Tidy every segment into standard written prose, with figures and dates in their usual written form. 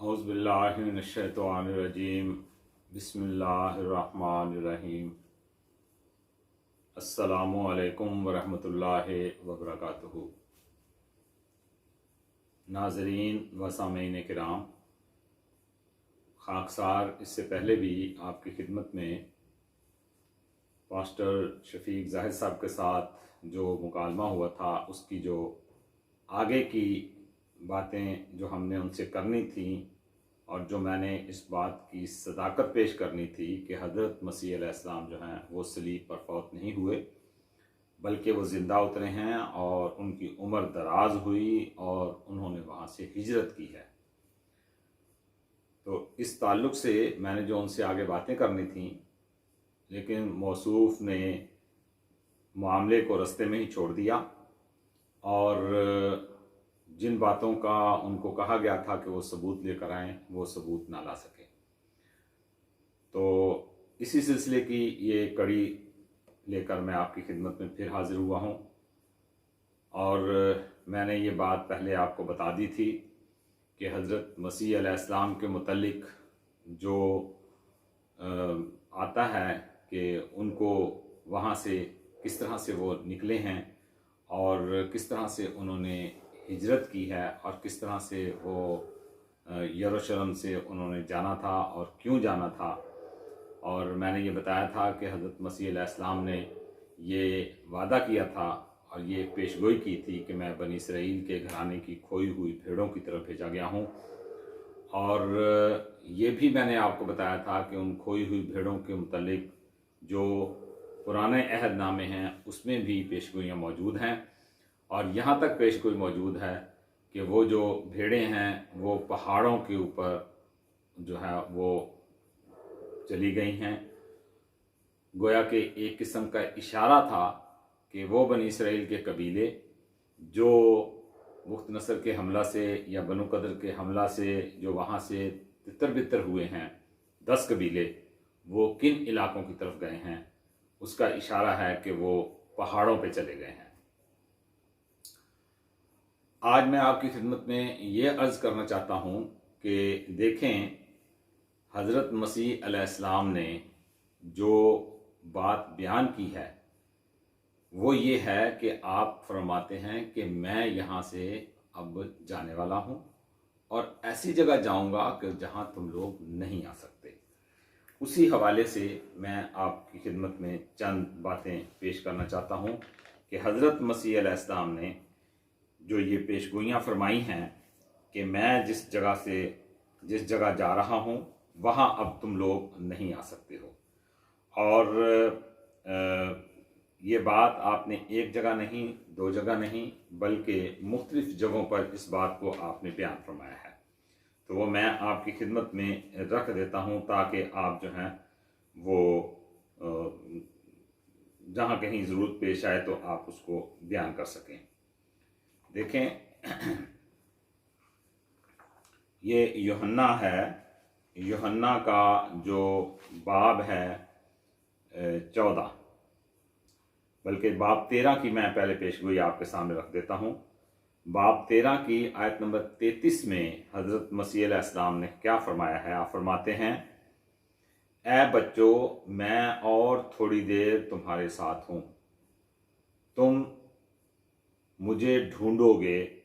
औज़ु बिल्लाहि मिनश्शैतानिर्रजीम बिस्मिल्लाहिर्रहमानिर्रहीम अस्सलामु अलैकुम वरहमतुल्लाहि वबरकातुहू। नाज़रीन व सामीन किराम, खाकसार इससे पहले भी आपकी खिदमत में पास्टर शफीक ज़ाहिद साहब के साथ जो मुकालमा हुआ था उसकी जो आगे की बातें जो हमने उनसे करनी थी और जो मैंने इस बात की सदाकत पेश करनी थी कि हज़रत मसीह अलैहिस्सलाम जो हैं वो सलीब पर फौत नहीं हुए बल्कि वो ज़िंदा उतरे हैं और उनकी उम्र दराज हुई और उन्होंने वहाँ से हिजरत की है। तो इस ताल्लुक़ से मैंने जो उनसे आगे बातें करनी थी, लेकिन मौसूफ़ ने मामले को रास्ते में ही छोड़ दिया और जिन बातों का उनको कहा गया था कि वो सबूत लेकर आएँ, वो सबूत ना ला सके। तो इसी सिलसिले की ये कड़ी लेकर मैं आपकी खिदमत में फिर हाज़िर हुआ हूँ। और मैंने ये बात पहले आपको बता दी थी कि हज़रत मसीह अलैहिस्सलाम के मुतल्लिक़ जो आता है कि उनको वहाँ से किस तरह से वो निकले हैं और किस तरह से उन्होंने हिजरत की है और किस तरह से वो यरूशलेम से उन्होंने जाना था और क्यों जाना था। और मैंने ये बताया था कि हज़रत मसीह अलैहिस्सलाम ने ये वादा किया था और ये पेशगोई की थी कि मैं बनी इसराइल के घराने की खोई हुई भेड़ों की तरफ भेजा गया हूँ। और ये भी मैंने आपको बताया था कि उन खोई हुई भेड़ों के मुतल्लिक़ जो पुराने अहदनामे हैं उसमें भी पेशगोइयाँ मौजूद हैं और यहाँ तक पेशगोई मौजूद है कि वो जो भेड़ें हैं वो पहाड़ों के ऊपर जो है वो चली गई हैं। गोया कि एक किस्म का इशारा था कि वो बनी इसराइल के कबीले जो बुख्त नसर के हमला से या बनु कदर के हमला से जो वहाँ से तितर बितर हुए हैं 10 कबीले, वो किन इलाकों की तरफ गए हैं उसका इशारा है कि वो पहाड़ों पे चले गए हैं। आज मैं आपकी खिदमत में ये अर्ज़ करना चाहता हूँ कि देखें हज़रत मसीह अलैहिस्सलाम ने जो बात बयान की है वो ये है कि आप फरमाते हैं कि मैं यहाँ से अब जाने वाला हूँ और ऐसी जगह जाऊँगा कि जहाँ तुम लोग नहीं आ सकते। उसी हवाले से मैं आपकी खिदमत में चंद बातें पेश करना चाहता हूँ कि हज़रत मसीह अलैहिस्सलाम ने जो ये पेशगोइयाँ फरमाई हैं कि मैं जिस जगह जा रहा हूँ वहाँ अब तुम लोग नहीं आ सकते हो। और ये बात आपने एक जगह नहीं, दो जगह नहीं, बल्कि मुख्तलिफ जगहों पर इस बात को आपने बयान फरमाया है। तो वो मैं आपकी खिदमत में रख देता हूँ ताकि आप जो हैं वो जहाँ कहीं ज़रूरत पेश आए तो आप उसको बयान कर सकें। देखें ये यूहन्ना है, यूहन्ना का जो बाब है 14, बल्कि बाब 13 की मैं पहले पेशगोई आपके सामने रख देता हूँ। बाब 13 की आयत नंबर 33 में हज़रत मसीह अलैहिस्सलाम ने क्या फरमाया है। आप फरमाते हैं, ऐ बच्चों मैं और थोड़ी देर तुम्हारे साथ हूँ, तुम मुझे ढूंढोगे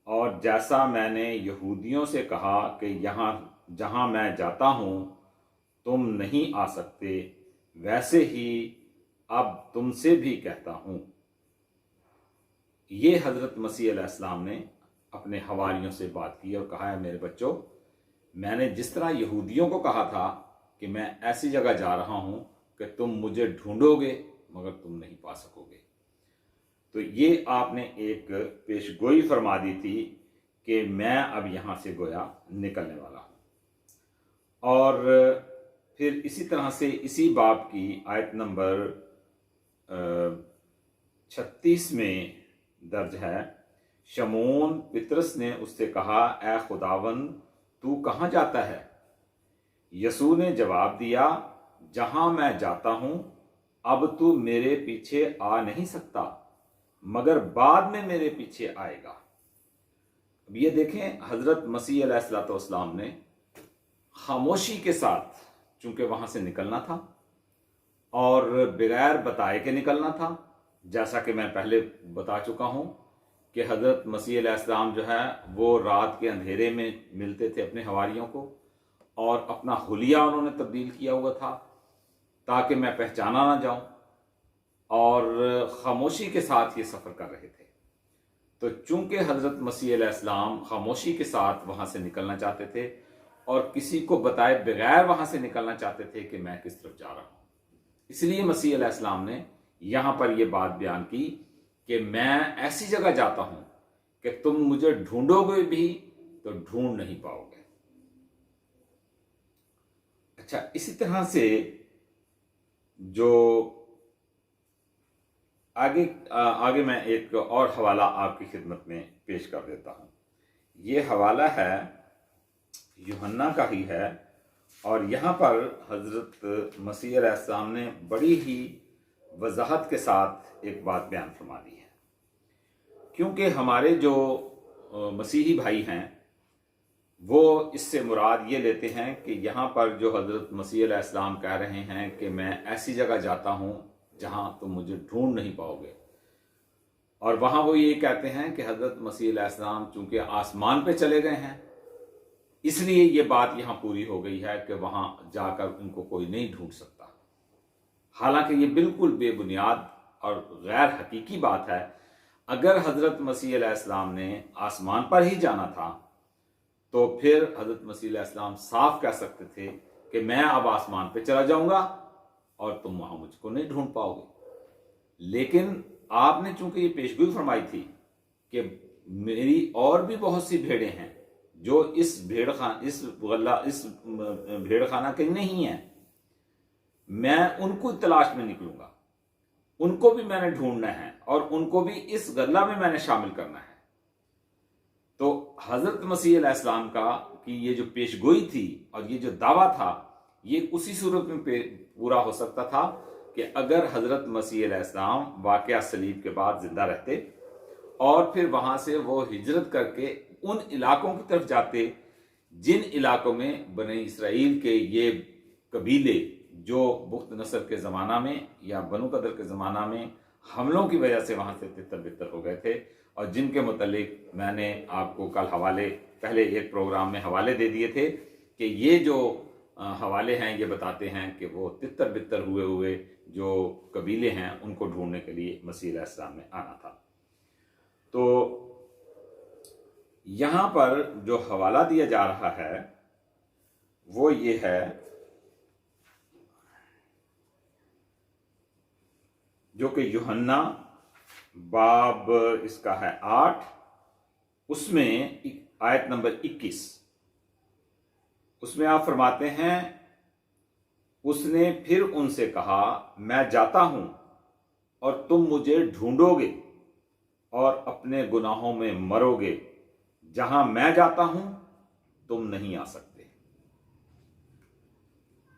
और जैसा मैंने यहूदियों से कहा कि यहाँ जहाँ मैं जाता हूँ तुम नहीं आ सकते, वैसे ही अब तुमसे भी कहता हूँ। ये हज़रत मसीह अलैहिस्सलाम ने अपने हवारियों से बात की और कहा है, मेरे बच्चों मैंने जिस तरह यहूदियों को कहा था कि मैं ऐसी जगह जा रहा हूँ कि तुम मुझे ढूंढोगे मगर तुम नहीं पा सकोगे। तो ये आपने एक पेशगोई फरमा दी थी कि मैं अब यहाँ से गोया निकलने वाला हूँ। और फिर इसी तरह से इसी बाब की आयत नंबर 36 में दर्ज है, शमून पितरस ने उससे कहा, ए खुदावन तू कहाँ जाता है? यसू ने जवाब दिया, जहाँ मैं जाता हूँ अब तू मेरे पीछे आ नहीं सकता, मगर बाद में मेरे पीछे आएगा। اب یہ دیکھیں حضرت مسیح علیہ الصلوۃ والسلام نے خاموشی کے ساتھ، چونکہ وہاں سے نکلنا تھا اور بغیر بتائے کے نکلنا تھا، جیسا کہ میں پہلے بتا چکا ہوں کہ حضرت مسیح علیہ السلام جو ہے وہ رات کے اندھیرے میں ملتے تھے اپنے حواریوں کو، اور اپنا حلیہ انہوں نے تبدیل کیا ہوا تھا تاکہ میں پہچانا نہ جاؤں، اور خاموشی کے ساتھ یہ سفر کر رہے تھے۔ تو چونکہ حضرت مسیح علیہ السلام خاموشی کے ساتھ وہاں سے نکلنا چاہتے تھے اور کسی کو بتائے بغیر وہاں سے نکلنا چاہتے تھے کہ میں کس طرف جا رہا ہوں، اس لیے مسیح علیہ السلام نے یہاں پر یہ بات بیان کی کہ میں ایسی جگہ جاتا ہوں کہ تم مجھے ڈھونڈو گے بھی تو ڈھونڈ نہیں پاؤ گے۔ اچھا، اسی طرح سے جو آگے میں ایک اور حوالہ آپ کی خدمت میں پیش کر دیتا ہوں۔ یہ حوالہ ہے یوحنا کا ہی ہے، اور یہاں پر حضرت مسیح علیہ السلام نے بڑی ہی وضاحت کے ساتھ ایک بات بیان فرما دی ہے، کیونکہ ہمارے جو مسیحی بھائی ہیں وہ اس سے مراد یہ لیتے ہیں کہ یہاں پر جو حضرت مسیح علیہ السلام کہہ رہے ہیں کہ میں ایسی جگہ جاتا ہوں جہاں تم مجھے ڈھونڈ نہیں پاؤ گے، اور وہاں وہ یہ کہتے ہیں کہ حضرت مسیح علیہ السلام چونکہ آسمان پہ چلے گئے ہیں اس لیے یہ بات یہاں پوری ہو گئی ہے کہ وہاں جا کر ان کو کوئی نہیں ڈھونڈ سکتا، حالانکہ یہ بالکل بے بنیاد اور غیر حقیقی بات ہے۔ اگر حضرت مسیح علیہ السلام نے آسمان پر ہی جانا تھا تو پھر حضرت مسیح علیہ السلام صاف کہہ سکتے تھے کہ میں اب آسمان پہ چلا جاؤں گا اور تم وہاں مجھ کو نہیں ڈھونڈ پاؤ گے، لیکن آپ نے چونکہ یہ پیشگوئی فرمائی تھی کہ میری اور بھی بہت سی بھیڑیں ہیں جو اس بھیڑ خانہ کے نہیں ہیں، میں ان کو تلاش میں نکلوں گا، ان کو بھی میں نے ڈھونڈنا ہے اور ان کو بھی اس غلہ میں میں نے شامل کرنا ہے۔ تو حضرت مسیح علیہ السلام کا کہ یہ جو پیشگوئی تھی اور یہ جو دعویٰ تھا یہ اسی صورت میں پورا ہو سکتا تھا کہ اگر حضرت مسیح علیہ السلام واقعہ صلیب کے بعد زندہ رہتے اور پھر وہاں سے وہ ہجرت کر کے ان علاقوں کی طرف جاتے جن علاقوں میں بنی اسرائیل کے یہ قبیلے جو بخت نصر کے زمانہ میں یا بنو قدر کے زمانہ میں حملوں کی وجہ سے وہاں سے تتر بتر ہو گئے تھے، اور جن کے متعلق میں نے آپ کو کل پہلے ایک پروگرام میں حوالے دے دیے تھے کہ یہ جو حوالے ہیں یہ بتاتے ہیں کہ وہ تتر بتر ہوئے جو قبیلے ہیں ان کو ڈھونڈنے کے لیے مسیح علیہ السلام میں آنا تھا۔ تو یہاں پر جو حوالہ دیا جا رہا ہے وہ یہ ہے جو کہ یوحنا باب اس کا ہے 8، اس میں آیت نمبر 21، اس میں آپ فرماتے ہیں اس نے پھر ان سے کہا میں جاتا ہوں اور تم مجھے ڈھونڈو گے اور اپنے گناہوں میں مرو گے، جہاں میں جاتا ہوں تم نہیں آ سکتے۔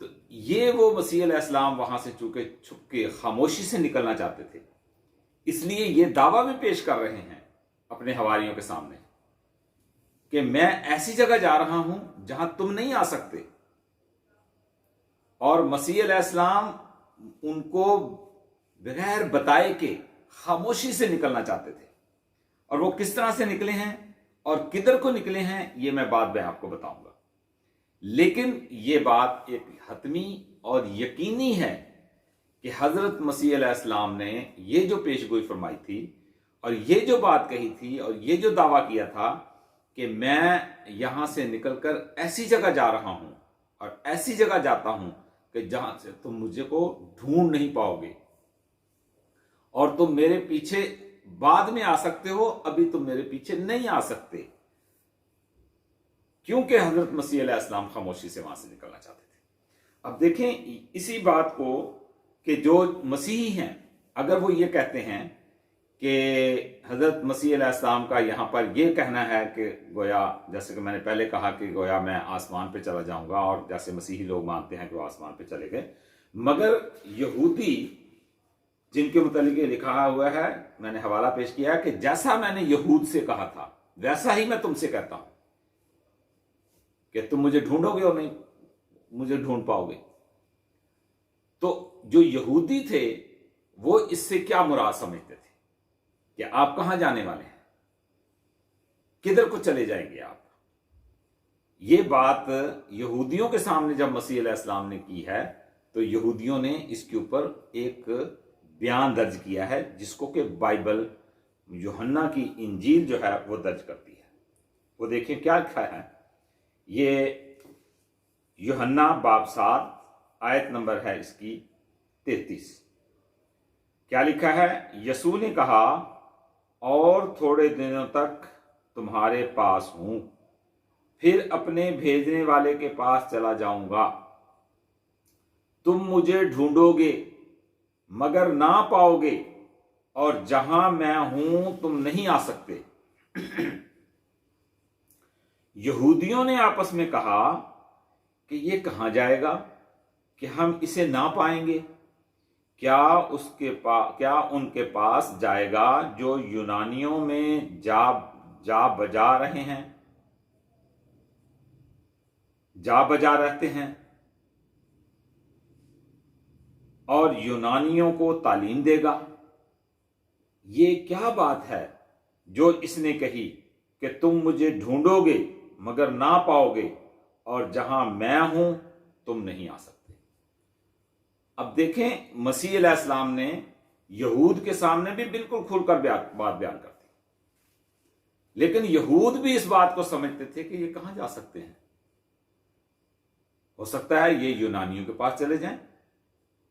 تو یہ وہ مسیح علیہ السلام وہاں سے چونکہ چھپ کے خاموشی سے نکلنا چاہتے تھے، اس لیے یہ دعویٰ بھی پیش کر رہے ہیں اپنے حواریوں کے سامنے کہ میں ایسی جگہ جا رہا ہوں جہاں تم نہیں آ سکتے، اور مسیح علیہ السلام ان کو بغیر بتائے کے خاموشی سے نکلنا چاہتے تھے، اور وہ کس طرح سے نکلے ہیں اور کدھر کو نکلے ہیں یہ میں بعد میں آپ کو بتاؤں گا، لیکن یہ بات ایک حتمی اور یقینی ہے کہ حضرت مسیح علیہ السلام نے یہ جو پیشگوئی فرمائی تھی اور یہ جو بات کہی تھی اور یہ جو دعویٰ کیا تھا کہ میں یہاں سے نکل کر ایسی جگہ جا رہا ہوں اور ایسی جگہ جاتا ہوں کہ جہاں سے تم مجھے کو ڈھونڈ نہیں پاؤ گے، اور تم میرے پیچھے بعد میں آ سکتے ہو، ابھی تم میرے پیچھے نہیں آ سکتے، کیونکہ حضرت مسیح علیہ السلام خاموشی سے وہاں سے نکلنا چاہتے تھے۔ اب دیکھیں اسی بات کو کہ جو مسیحی ہیں اگر وہ یہ کہتے ہیں کہ حضرت مسیح علیہ السلام کا یہاں پر یہ کہنا ہے کہ گویا جیسے کہ میں نے پہلے کہا کہ گویا میں آسمان پہ چلا جاؤں گا، اور جیسے مسیحی لوگ مانتے ہیں کہ وہ آسمان پہ چلے گئے، مگر یہودی جن کے متعلق یہ لکھا ہوا ہے، میں نے حوالہ پیش کیا ہے کہ جیسا میں نے یہود سے کہا تھا، वैसा ही मैं तुमसे कहता हूं कि तुम मुझे ढूंढोगे और नहीं मुझे ढूंढ पाओगे। तो जो यहूदी थे वो इससे क्या मुराद समझते थे कि आप कहां जाने वाले हैं, किधर को चले जाएंगे आप। ये बात यहूदियों के सामने जब मसीह अलैहिस्सलाम ने की है तो यहूदियों ने इसके ऊपर एक बयान दर्ज किया है, जिसको कि बाइबल यूहन्ना की इंजील जो है वो दर्ज करती है। वो देखिए क्या लिखा है, ये यूहन्ना बाब 7 आयत नंबर है इसकी 33। क्या लिखा है, यसू ने कहा, और थोड़े दिनों तक तुम्हारे पास हूं, फिर अपने भेजने वाले के पास चला जाऊंगा। तुम मुझे ढूंढोगे मगर ना पाओगे, और जहां मैं हूं तुम नहीं आ सकते। यहूदियों ने आपस में कहा कि ये कहां जाएगा कि हम इसे ना पाएंगे। क्या उनके पास जाएगा जो यूनानियों में जा बजा रहते हैं और यूनानियों को तालीम देगा। ये क्या बात है जो इसने कही कि तुम मुझे ढूंढोगे मगर ना पाओगे, और जहां मैं हूं तुम नहीं आ सकते। अब देखें, मसीह अलैहिस्सलाम ने यहूद के सामने भी बिल्कुल खुलकर बात बयान कर दी, लेकिन यहूद भी इस बात को समझते थे कि ये कहां जा सकते हैं। हो सकता है ये यूनानियों के पास चले जाएं,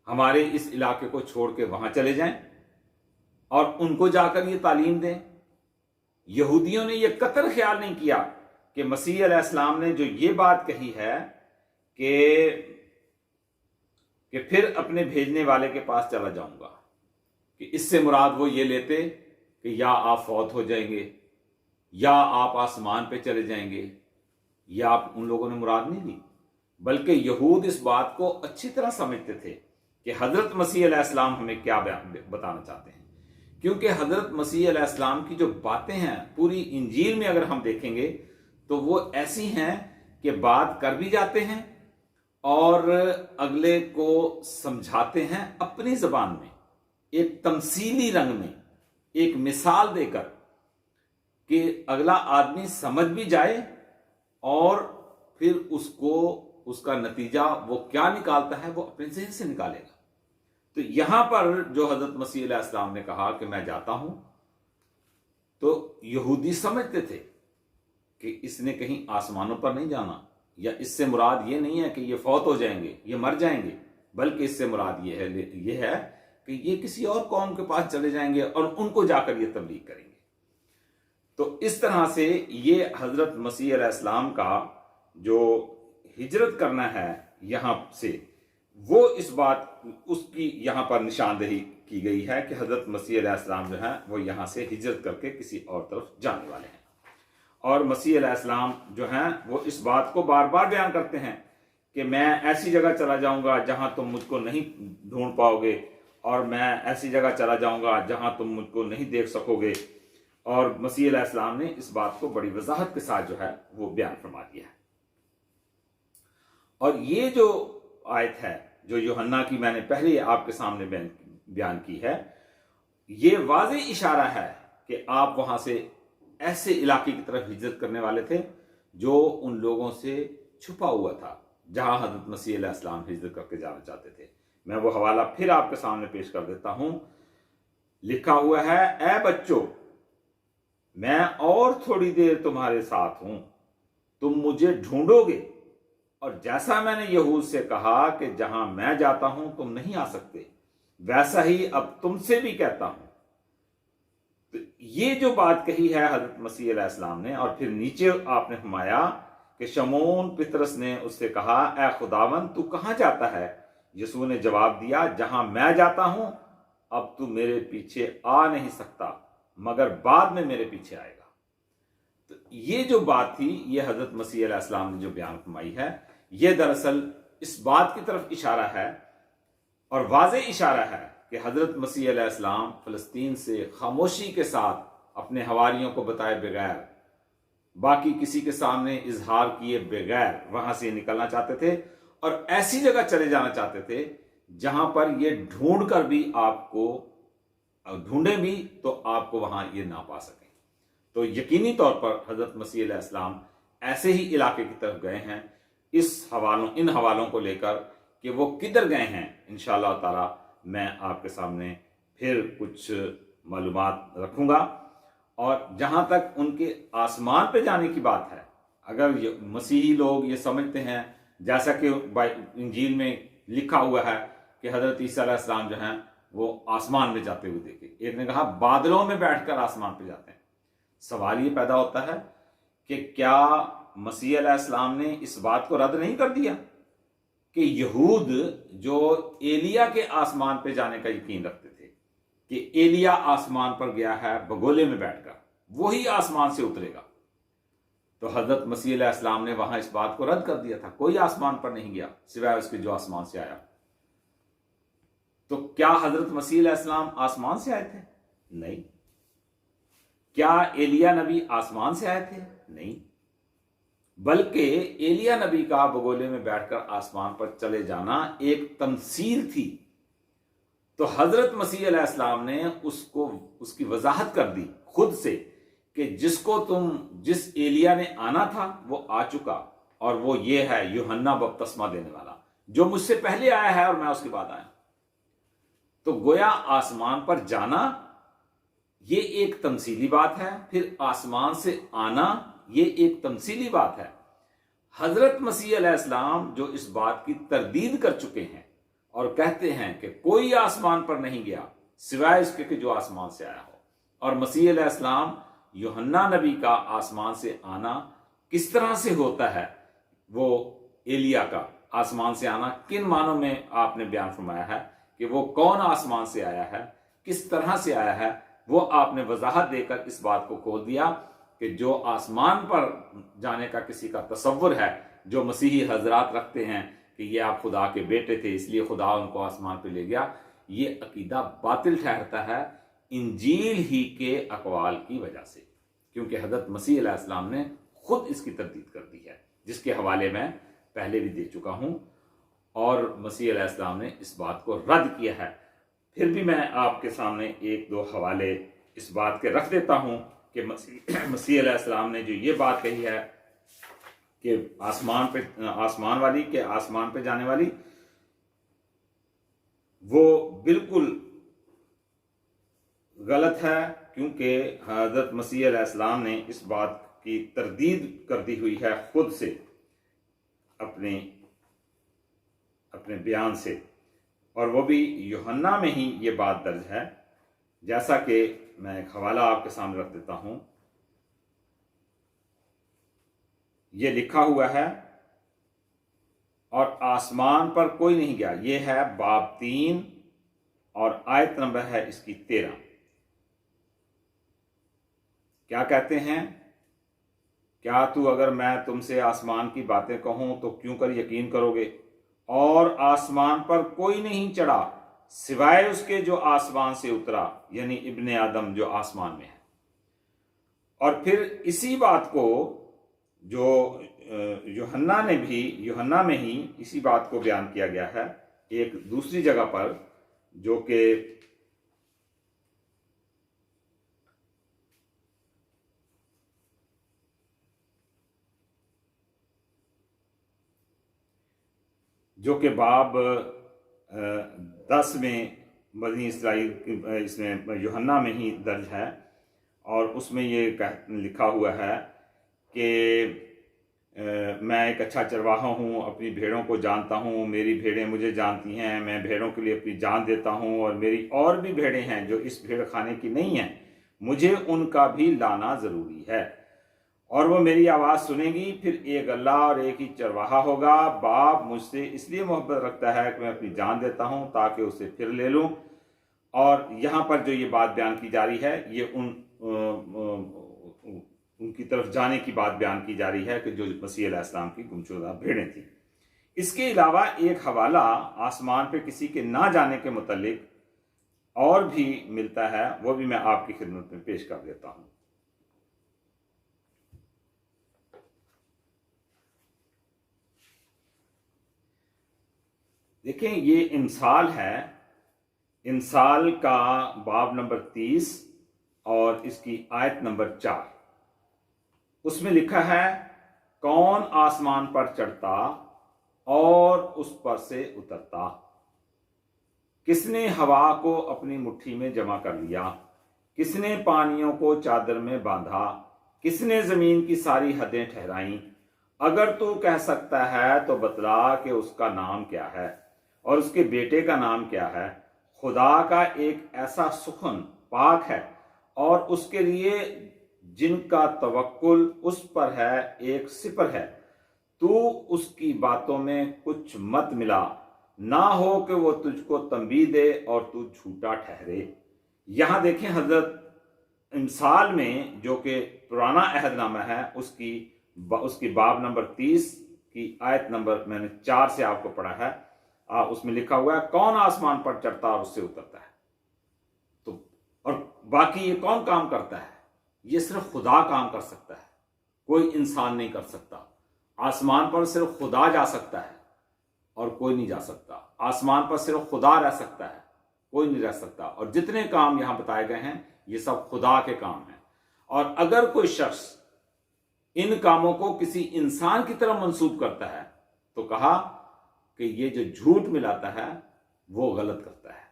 हमारे इस इलाके को छोड़ के वहां चले जाएं और उनको जाकर ये तालीम दें। यहूदियों ने ये कतई ख्याल नहीं किया कि मसीह अलैहिस्सलाम ने जो ये बात कही है कि फिर अपने भेजने वाले के पास चला जाऊंगा, कि इससे मुराद वो ये लेते कि या आप फौत हो जाएंगे या आप आसमान पे चले जाएंगे, या आप उन लोगों ने मुराद नहीं ली, बल्कि यहूद इस बात को अच्छी तरह समझते थे कि हजरत मसीह अलैहिस्सलाम हमें क्या बताना चाहते हैं। क्योंकि हजरत मसीह अलैहिस्सलाम की जो बातें हैं पूरी इंजील में अगर हम देखेंगे तो वो ऐसी हैं कि बात कर भी जाते हैं और अगले को समझाते हैं अपनी जबान में, एक तमसीली रंग में, एक मिसाल देकर कि अगला आदमी समझ भी जाए और फिर उसका नतीजा वो क्या निकालता है वो अपने ज़हन से निकालेगा। तो यहां पर जो हजरत मसीह अलैहिस्सलाम ने कहा कि मैं जाता हूं, तो यहूदी समझते थे कि इसने कहीं आसमानों पर नहीं जाना, या इससे मुराद ये नहीं है कि ये फौत हो जाएंगे, ये मर जाएंगे, बल्कि इससे मुराद ये है कि ये किसी और कौम के पास चले जाएंगे और उनको जाकर ये तबलीग करेंगे। तो इस तरह से ये हजरत मसीह अलैहिस्सलाम का जो हिजरत करना है यहां से, वो इस बात उसकी यहां पर निशानदेही की गई है कि हजरत मसीह अलैहिस्सलाम जो है वो यहां से हिजरत करके किसी और तरफ जाने वाले हैं। और मसीह अलैहिस्सलाम जो हैं वो इस बात को बार बार बयान करते हैं कि मैं ऐसी जगह चला जाऊंगा जहां तुम मुझको नहीं ढूंढ पाओगे, और मैं ऐसी जगह चला जाऊंगा जहां तुम मुझको नहीं देख सकोगे। और मसीह अलैहिस्सलाम ने इस बात को बड़ी वजाहत के साथ जो है वो बयान फरमा दिया है। और ये जो आयत है जो यूहन्ना की मैंने पहले आपके सामने बयान की है, ये वाज़ेह इशारा है कि आप वहां से ऐसे इलाके की तरफ हिजरत करने वाले थे जो उन लोगों से छुपा हुआ था जहां हजरत मसीह अलैहिस्सलाम हिजरत करके जाना चाहते थे। मैं वो हवाला फिर आपके सामने पेश कर देता हूं। लिखा हुआ है, ऐ बच्चों, मैं और थोड़ी देर तुम्हारे साथ हूं, तुम मुझे ढूंढोगे, और जैसा मैंने यहूद से कहा कि जहां मैं जाता हूं तुम नहीं आ सकते, वैसा ही अब तुमसे भी कहता हूं। तो ये जो बात कही है हजरत मसीह अलैहिस्सलाम ने, और फिर नीचे आपने फरमाया कि शमून पितरस ने उससे कहा, ऐ खुदावंद तू कहां जाता है? यसू ने जवाब दिया, जहां मैं जाता हूं अब तू मेरे पीछे आ नहीं सकता, मगर बाद में मेरे पीछे आएगा। तो ये जो बात थी ये हजरत मसीह अलैहिस्सलाम ने जो बयान फरमाई है, ये दरअसल इस बात की तरफ इशारा है और वाज़ेह इशारा है कि हजरत मसीह अलैहिस्सलाम फ़लस्तीन से खामोशी के साथ अपने हवारियों को बताए बगैर باقی کسی کے سامنے اظہار کیے بغیر وہاں سے نکلنا چاہتے تھے اور ایسی جگہ چلے جانا چاہتے تھے جہاں پر یہ ڈھونڈ کر بھی آپ کو ڈھونڈے بھی تو آپ کو وہاں یہ نہ پا سکیں۔ تو یقینی طور پر حضرت مسیح علیہ السلام ایسے ہی علاقے کی طرف گئے ہیں ان حوالوں کو لے کر کہ وہ کدھر گئے ہیں انشاءاللہ تعالی میں آپ کے سامنے پھر کچھ معلومات رکھوں گا۔ اور جہاں تک ان کے آسمان پہ جانے کی بات ہے، اگر مسیحی لوگ یہ سمجھتے ہیں جیسا کہ انجیل میں لکھا ہوا ہے کہ حضرت عیسیٰ علیہ السلام جو ہیں وہ آسمان میں جاتے ہوئے دیکھے، ایک نے کہا بادلوں میں بیٹھ کر آسمان پہ جاتے ہیں، سوال یہ پیدا ہوتا ہے کہ کیا مسیح علیہ السلام نے اس بات کو رد نہیں کر دیا کہ یہود جو ایلیا کے آسمان پہ جانے کا یقین رکھتے تھے کہ ایلیا آسمان پر گیا ہے بگولے میں بیٹھ کر، وہی آسمان سے اترے گا، تو حضرت مسیح علیہ السلام نے وہاں اس بات کو رد کر دیا تھا، کوئی آسمان پر نہیں گیا سوائے اس کے جو آسمان سے آیا۔ تو کیا حضرت مسیح علیہ السلام آسمان سے آئے تھے؟ نہیں۔ کیا ایلیا نبی آسمان سے آئے تھے؟ نہیں، بلکہ ایلیا نبی کا بگولے میں بیٹھ کر آسمان پر چلے جانا ایک تمثیل تھی۔ تو حضرت مسیح علیہ السلام نے اس کی وضاحت کر دی خود سے کہ جس ایلیا نے آنا تھا وہ آ چکا، اور وہ یہ ہے یوحنا بپتسمہ دینے والا جو مجھ سے پہلے آیا ہے اور میں اس کے بعد آیا۔ تو گویا آسمان پر جانا یہ ایک تمثیلی بات ہے، پھر آسمان سے آنا یہ ایک تمثیلی بات ہے۔ حضرت مسیح علیہ السلام جو اس بات کی تردید کر چکے ہیں اور کہتے ہیں کہ کوئی آسمان پر نہیں گیا سوائے اس کے کہ جو آسمان سے آیا ہو، اور مسیح علیہ السلام یوحنا نبی کا آسمان سے آنا کس طرح سے ہوتا ہے، وہ ایلیا کا آسمان سے آنا کن معنوں میں آپ نے بیان فرمایا ہے کہ وہ کون آسمان سے آیا ہے، کس طرح سے آیا ہے، وہ آپ نے وضاحت دے کر اس بات کو کھول دیا کہ جو آسمان پر جانے کا کسی کا تصور ہے، جو مسیحی حضرات رکھتے ہیں کہ یہ آپ خدا کے بیٹے تھے اس لیے خدا ان کو آسمان پہ لے گیا، یہ عقیدہ باطل ٹھہرتا ہے انجیل ہی کے اقوال کی وجہ سے، کیونکہ حضرت مسیح علیہ السلام نے خود اس کی تردید کر دی ہے، جس کے حوالے میں پہلے بھی دے چکا ہوں، اور مسیح علیہ السلام نے اس بات کو رد کیا ہے۔ پھر بھی میں آپ کے سامنے ایک دو حوالے اس بات کے رکھ دیتا ہوں کہ مسیح علیہ السلام نے جو یہ بات کہی ہے کہ آسمان پہ جانے والی، وہ بالکل غلط ہے، کیونکہ حضرت مسیح علیہ السلام نے اس بات کی تردید کر دی ہوئی ہے خود سے اپنے بیان سے، اور وہ بھی یوحنا میں ہی یہ بات درج ہے، جیسا کہ میں ایک حوالہ آپ کے سامنے رکھ دیتا ہوں۔ یہ لکھا ہوا ہے، اور آسمان پر کوئی نہیں گیا، یہ ہے باب 3 اور آیت نمبر ہے اس کی 13۔ کیا کہتے ہیں؟ کیا تو اگر میں تم سے آسمان کی باتیں کہوں تو کیوں کر یقین کرو گے؟ اور آسمان پر کوئی نہیں چڑھا سوائے اس کے جو آسمان سے اترا، یعنی ابن آدم جو آسمان میں ہے۔ اور پھر اسی بات کو جو یوحنا میں ہی اسی بات کو بیان کیا گیا ہے ایک دوسری جگہ پر، جو کہ باب 10 میں بنی اسرائیل، اس میں یوحنا میں ہی درج ہے، اور اس میں یہ لکھا ہوا ہے کہ میں ایک اچھا چرواہا ہوں، اپنی بھیڑوں کو جانتا ہوں، میری بھیڑیں مجھے جانتی ہیں، میں بھیڑوں کے لیے اپنی جان دیتا ہوں، اور میری اور بھی بھیڑیں ہیں جو اس بھیڑ خانے کی نہیں ہیں، مجھے ان کا بھی لانا ضروری ہے، اور وہ میری آواز سنے گی۔ پھر ایک اللہ اور ایک ہی چرواہا ہوگا۔ باپ مجھ سے اس لیے محبت رکھتا ہے کہ میں اپنی جان دیتا ہوں تاکہ اسے پھر لے لوں۔ اور یہاں پر جو یہ بات بیان کی جا رہی ہے، یہ ان کی طرف جانے کی بات بیان کی جا رہی ہے کہ جو مسیح علیہ السلام کی گمشدہ بھیڑیں تھیں۔ اس کے علاوہ ایک حوالہ آسمان پہ کسی کے نہ جانے کے متعلق اور بھی ملتا ہے، وہ بھی میں آپ کی خدمت میں پیش کر دیتا ہوں۔ देखें ये इंसाल है, इंसाल का बाब नंबर 30 और इसकी आयत नंबर 4। उसमें लिखा है, कौन आसमान पर चढ़ता और उस पर से उतरता, किसने हवा को अपनी मुट्ठी में जमा कर लिया, किसने पानियों को चादर में बांधा, किसने जमीन की सारी हदें ठहराई। अगर तू कह सकता है तो बतला कि उसका नाम क्या है और उसके बेटे का नाम क्या है। खुदा का एक ऐसा सुखन पाक है और उसके लिए जिनका तवक्कुल उस पर है एक सिपर है। तू उसकी बातों में कुछ मत मिला, ना हो कि वो तुझको तंबीह दे और तू झूठा ठहरे। यहां देखें हजरत इंसाल में जो कि पुराना अहदनामा है उसकी बाब नंबर 30 की आयत नंबर मैंने 4 से आपको पढ़ा है। उसमें लिखा हुआ है, कौन आसमान पर चढ़ता और उससे उतरता है। तो और बाकी ये कौन काम करता है? ये सिर्फ खुदा काम कर सकता है, कोई इंसान नहीं कर सकता। आसमान पर सिर्फ खुदा जा सकता है और कोई नहीं जा सकता। आसमान पर सिर्फ खुदा रह सकता है, कोई नहीं रह सकता। और जितने काम यहां बताए गए हैं ये सब खुदा के काम हैं। और अगर कोई शख्स इन कामों को किसी इंसान की तरफ मंसूब करता है तो कहा कि ये जो झूठ मिलाता है वो गलत करता है।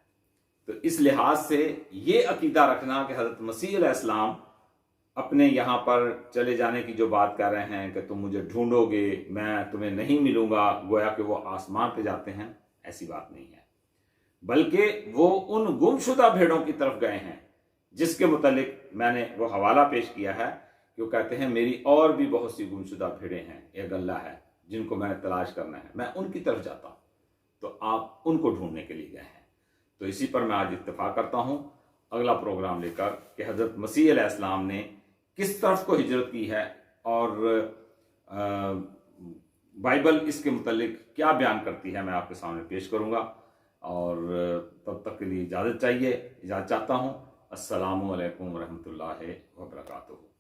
तो इस लिहाज से ये अकीदा रखना कि हजरत मसीह अलैहिस्सलाम अपने यहाँ पर चले जाने की जो बात कर रहे हैं कि तुम मुझे ढूंढोगे, मैं तुम्हें नहीं मिलूंगा, गोया कि वो आसमान पे जाते हैं, ऐसी बात नहीं है। बल्कि वो उन गुमशुदा भेड़ों की तरफ गए हैं जिसके मुतालिक मैंने वो हवाला पेश किया है कि वो कहते हैं मेरी और भी बहुत सी गुमशुदा भेड़ें हैं, एक अल्लाह है जिनको मैंने तलाश करना है, मैं उनकी तरफ जाता हूँ। तो आप उनको ढूंढने के लिए गए हैं। तो इसी पर मैं आज इत्तेफाक करता हूँ अगला प्रोग्राम लेकर कि हजरत मसीह अलैहिस्सलाम ने किस तरफ को हिजरत की है और बाइबल इसके मुतालिक क्या बयान करती है, मैं आपके सामने पेश करूँगा। और तब तक के लिए इजाज़त चाहता हूँ। अस्सलामु अलैकुम रहमतुल्लाहि व बरकातुहू।